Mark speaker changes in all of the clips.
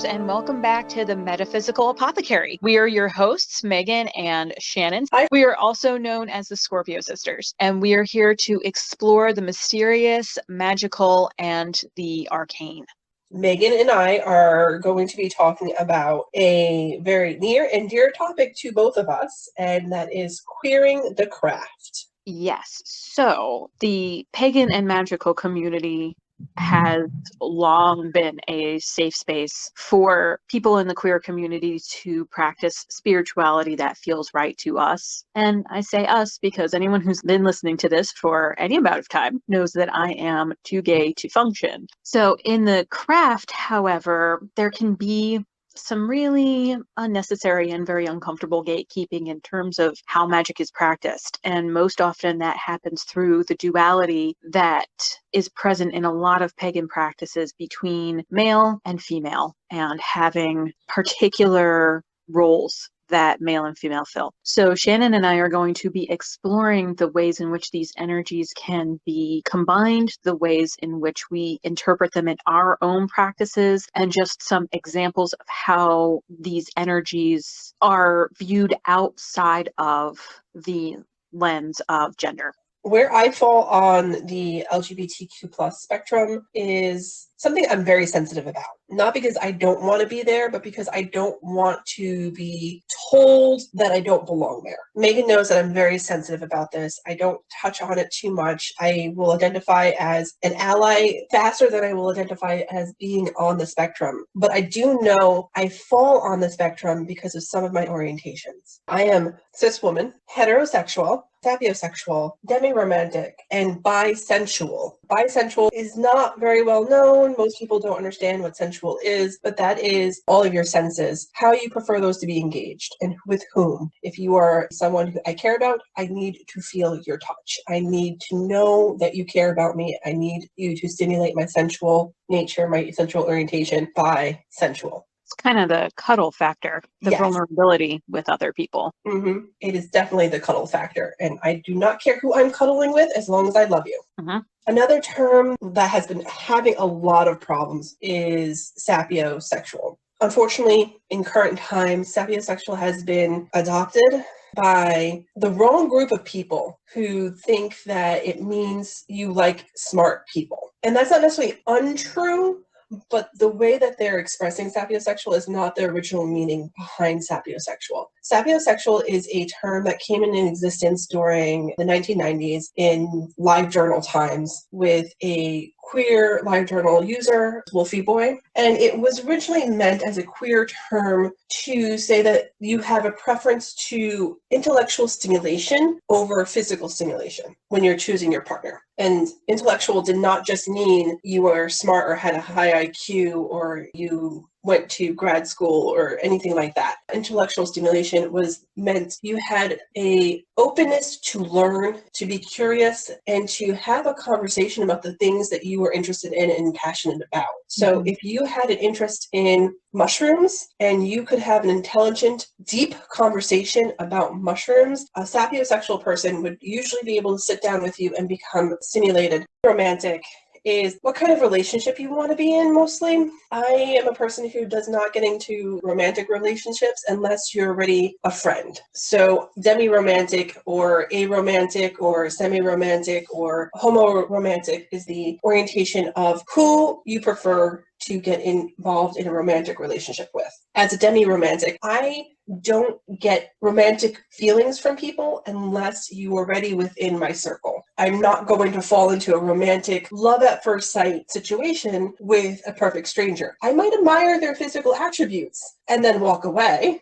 Speaker 1: And welcome back to the Metaphysical Apothecary. We are your hosts, Megan and Shannon.
Speaker 2: Hi.
Speaker 1: We are also known as the Scorpio Sisters, and we are here to explore the mysterious, magical, and the arcane.
Speaker 2: Megan and I are going to be talking about a very near and dear topic to both of us, and that is queering the craft.
Speaker 1: Yes. So the pagan and magical community has long been a safe space for people in the queer community to practice spirituality that feels right to us. And I say us because anyone who's been listening to this for any amount of time knows that I am too gay to function. So in the craft, however, there can be some really unnecessary and very uncomfortable gatekeeping in terms of how magic is practiced. And most often that happens through the duality that is present in a lot of pagan practices between male and female, and having particular roles that male and female fill. So Shannon and I are going to be exploring the ways in which these energies can be combined, the ways in which we interpret them in our own practices, and just some examples of how these energies are viewed outside of the lens of gender.
Speaker 2: Where I fall on the LGBTQ plus spectrum is something I'm very sensitive about. Not because I don't want to be there, but because I don't want to be told that I don't belong there. Megan knows that I'm very sensitive about this. I don't touch on it too much. I will identify as an ally faster than I will identify as being on the spectrum. But I do know I fall on the spectrum because of some of my orientations. I am cis woman, heterosexual, sapiosexual, demi-romantic, and bisensual. Bisensual is not very well known. Most people don't understand what sensual is, but that is all of your senses, how you prefer those to be engaged, and with whom. If you are someone who I care about, I need to feel your touch. I need to know that you care about me. I need you to stimulate my sensual nature, my sensual orientation by sensual.
Speaker 1: It's kind of the cuddle factor, the
Speaker 2: Yes.
Speaker 1: Vulnerability with other people.
Speaker 2: Mm-hmm. It is definitely the cuddle factor, and I do not care who I'm cuddling with as long as I love you.
Speaker 1: Mm-hmm.
Speaker 2: Another term that has been having a lot of problems is sapiosexual. Unfortunately, in current times, sapiosexual has been adopted by the wrong group of people who think that it means you like smart people. And that's not necessarily untrue, but the way that they're expressing sapiosexual is not the original meaning behind sapiosexual. Sapiosexual is a term that came into existence during the 1990s in live journal times with a queer live journal user, Wolfie Boy. And it was originally meant as a queer term to say that you have a preference to intellectual stimulation over physical stimulation when you're choosing your partner. And intellectual did not just mean you were smart or had a high IQ or you went to grad school or anything like that. Intellectual stimulation was meant you had a openness to learn, to be curious, and to have a conversation about the things that you were interested in and passionate about. So if you had an interest in mushrooms and you could have an intelligent, deep conversation about mushrooms, a sapiosexual person would usually be able to sit down with you and become stimulated. Romantic is what kind of relationship you want to be in mostly. I am a person who does not get into romantic relationships unless you're already a friend. So demi-romantic or aromantic or semi-romantic or homo-romantic is the orientation of who you prefer to get involved in a romantic relationship with. As a demi-romantic, I don't get romantic feelings from people unless you are already within my circle. I'm not going to fall into a romantic love at first sight situation with a perfect stranger. I might admire their physical attributes and then walk away.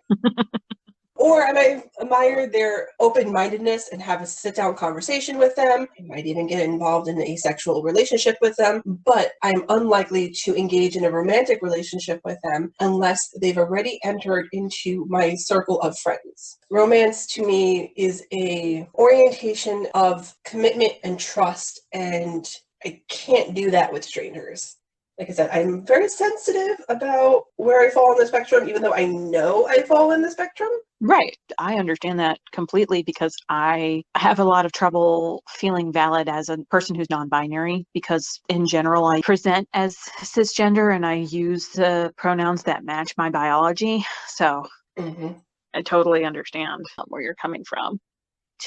Speaker 2: Or I admire their open-mindedness and have a sit-down conversation with them. I might even get involved in an asexual relationship with them, but I'm unlikely to engage in a romantic relationship with them unless they've already entered into my circle of friends. Romance to me is a orientation of commitment and trust, and I can't do that with strangers. Like I said, I'm very sensitive about where I fall on the spectrum, even though I know I fall in the spectrum.
Speaker 1: Right. I understand that completely because I have a lot of trouble feeling valid as a person who's non-binary because in general I present as cisgender and I use the pronouns that match my biology. So I totally understand where you're coming from.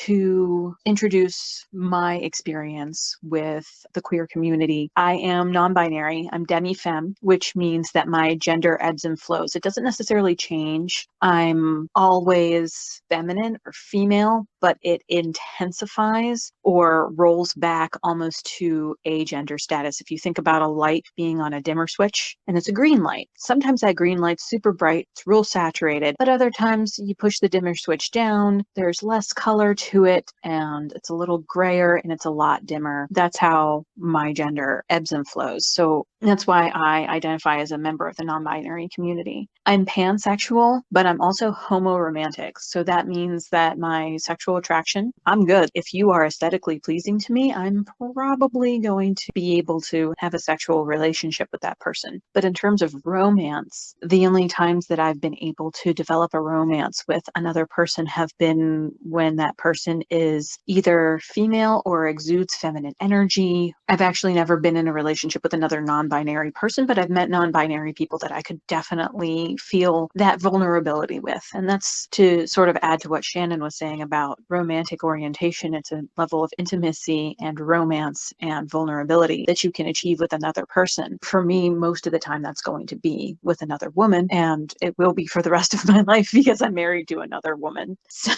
Speaker 1: To introduce my experience with the queer community, I am non-binary. I'm demi-femme, which means that my gender ebbs and flows. It doesn't necessarily change. I'm always feminine or female, but it intensifies or rolls back almost to a gender status. If you think about a light being on a dimmer switch and it's a green light, sometimes that green light's super bright, it's real saturated, but other times you push the dimmer switch down, there's less color to it, and it's a little grayer and it's a lot dimmer. That's how my gender ebbs and flows. So that's why I identify as a member of the non-binary community. I'm pansexual, but I'm also homoromantic. So that means that my sexual attraction, I'm good. If you are aesthetically pleasing to me, I'm probably going to be able to have a sexual relationship with that person. But in terms of romance, the only times that I've been able to develop a romance with another person have been when that person is either female or exudes feminine energy. I've actually never been in a relationship with another non-binary person, but I've met non-binary people that I could definitely feel that vulnerability with. And that's to sort of add to what Shannon was saying about romantic orientation. It's a level of intimacy and romance and vulnerability that you can achieve with another person. For me, most of the time that's going to be with another woman, and it will be for the rest of my life because I'm married to another woman. So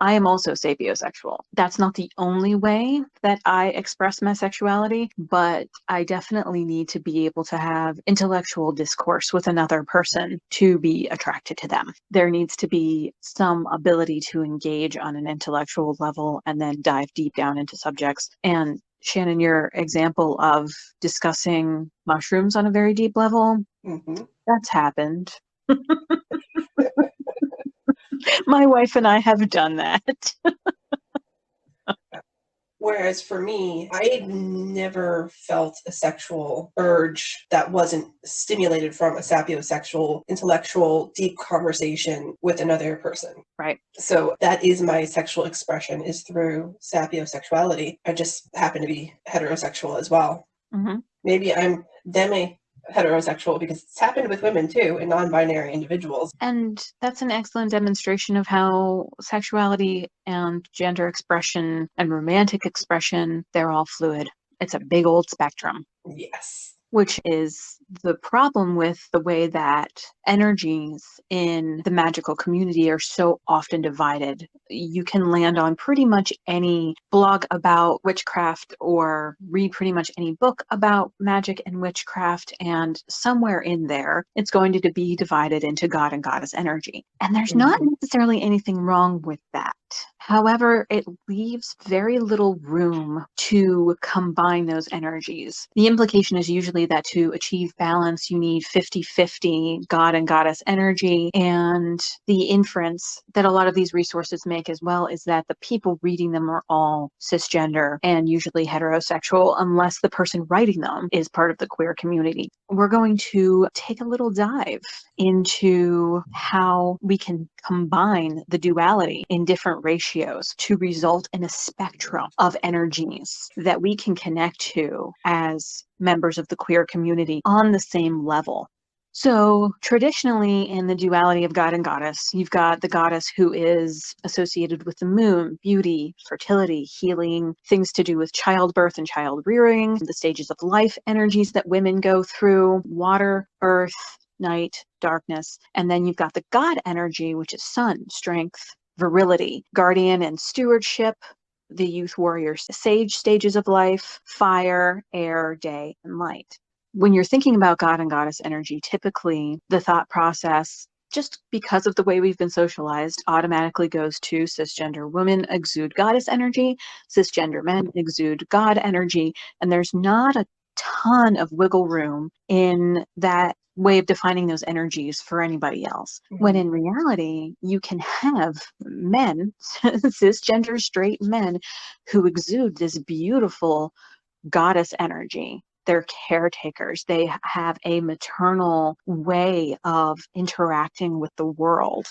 Speaker 1: I am also sapiosexual. That's not the only way that I express my sexuality, but I definitely need to be able to have intellectual discourse with another person to be attracted to them. There needs to be some ability to engage on an intellectual level and then dive deep down into subjects. And Shannon, your example of discussing mushrooms on a very deep level, that's happened. My wife and I have done that.
Speaker 2: Whereas for me, I never felt a sexual urge that wasn't stimulated from a sapiosexual, intellectual, deep conversation with another person.
Speaker 1: Right.
Speaker 2: So that is my sexual expression, is through sapiosexuality. I just happen to be heterosexual as well. Maybe I'm heterosexual because it's happened with women too, and non-binary individuals.
Speaker 1: And that's an excellent demonstration of how sexuality and gender expression and romantic expression, they're all fluid. It's a big old spectrum.
Speaker 2: Yes.
Speaker 1: Which is the problem with the way that energies in the magical community are so often divided. You can land on pretty much any blog about witchcraft or read pretty much any book about magic and witchcraft, and somewhere in there, it's going to be divided into god and goddess energy. And there's not necessarily anything wrong with that. However, it leaves very little room to combine those energies. The implication is usually that to achieve balance, you need 50-50 god and goddess energy. And the inference that a lot of these resources make as well is that the people reading them are all cisgender and usually heterosexual, unless the person writing them is part of the queer community. We're going to take a little dive into how we can combine the duality in different ratios to result in a spectrum of energies that we can connect to as members of the queer community on the same level. So traditionally in the duality of god and goddess, you've got the goddess who is associated with the moon, beauty, fertility, healing, things to do with childbirth and child rearing, the stages of life energies that women go through, water, earth, night, darkness. And then you've got the god energy, which is sun, strength, virility, guardian and stewardship, the youth warrior sage stages of life, fire, air, day, and light. When you're thinking about god and goddess energy, typically the thought process just because of the way we've been socialized, automatically goes to cisgender women exude goddess energy, cisgender men exude god energy, and there's not a ton of wiggle room in that way of defining those energies for anybody else. When in reality, you can have men, cisgender straight men, who exude this beautiful goddess energy. They're caretakers. They have a maternal way of interacting with the world.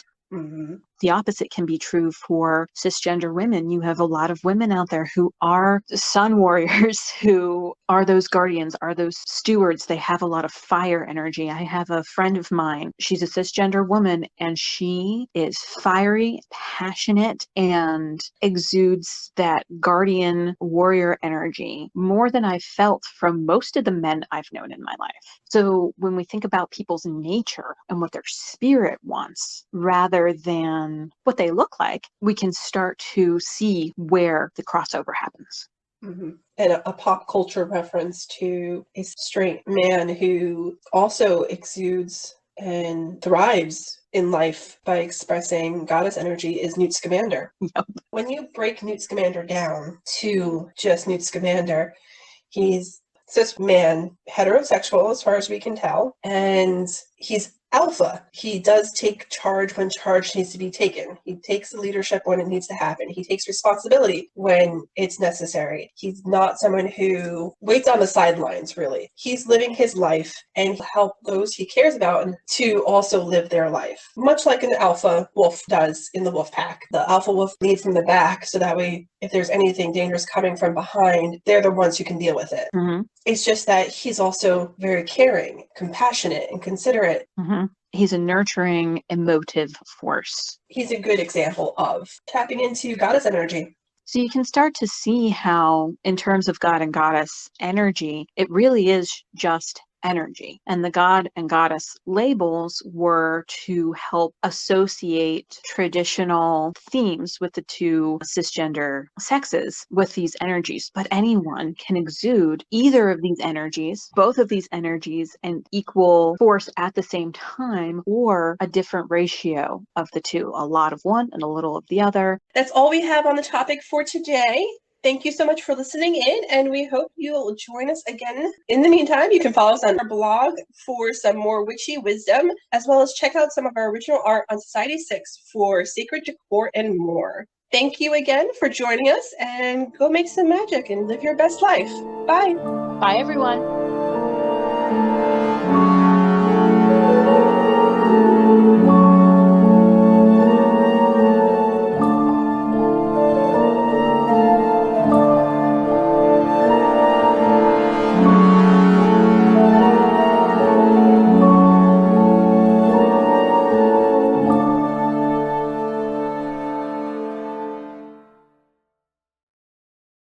Speaker 1: The opposite can be true for cisgender women. You have a lot of women out there who are sun warriors, who are those guardians, are those stewards. They have a lot of fire energy. I have a friend of mine. She's a cisgender woman, and she is fiery, passionate, and exudes that guardian warrior energy more than I've felt from most of the men I've known in my life. So when we think about people's nature and what their spirit wants, rather than what they look like, we can start to see where the crossover happens.
Speaker 2: And a pop culture reference to a straight man who also exudes and thrives in life by expressing goddess energy is Newt Scamander.
Speaker 1: Yep.
Speaker 2: When you break Newt Scamander down to just Newt Scamander, he's cis man, heterosexual as far as we can tell, and he's alpha. He does take charge when charge needs to be taken. He takes the leadership when it needs to happen. He takes responsibility when it's necessary. He's not someone who waits on the sidelines, really. He's living his life and he'll help those he cares about to also live their life. Much like an alpha wolf does in the wolf pack. The alpha wolf leads from the back, so that way if there's anything dangerous coming from behind, they're the ones who can deal with it. It's just that he's also very caring, compassionate, and considerate.
Speaker 1: He's a nurturing, emotive force.
Speaker 2: He's a good example of tapping into goddess energy.
Speaker 1: So you can start to see how, in terms of god and goddess energy, it really is just energy. And the god and goddess labels were to help associate traditional themes with the two cisgender sexes with these energies. But anyone can exude either of these energies, both of these energies, and equal force at the same time, or a different ratio of the two, a lot of one and a little of the other.
Speaker 2: That's all we have on the topic for today. Thank you so much for listening in, and we hope you'll join us again. In the meantime, you can follow us on our blog for some more witchy wisdom, as well as check out some of our original art on Society 6 for sacred decor and more. Thank you again for joining us, and go make some magic and live your best life. Bye.
Speaker 1: Bye, everyone.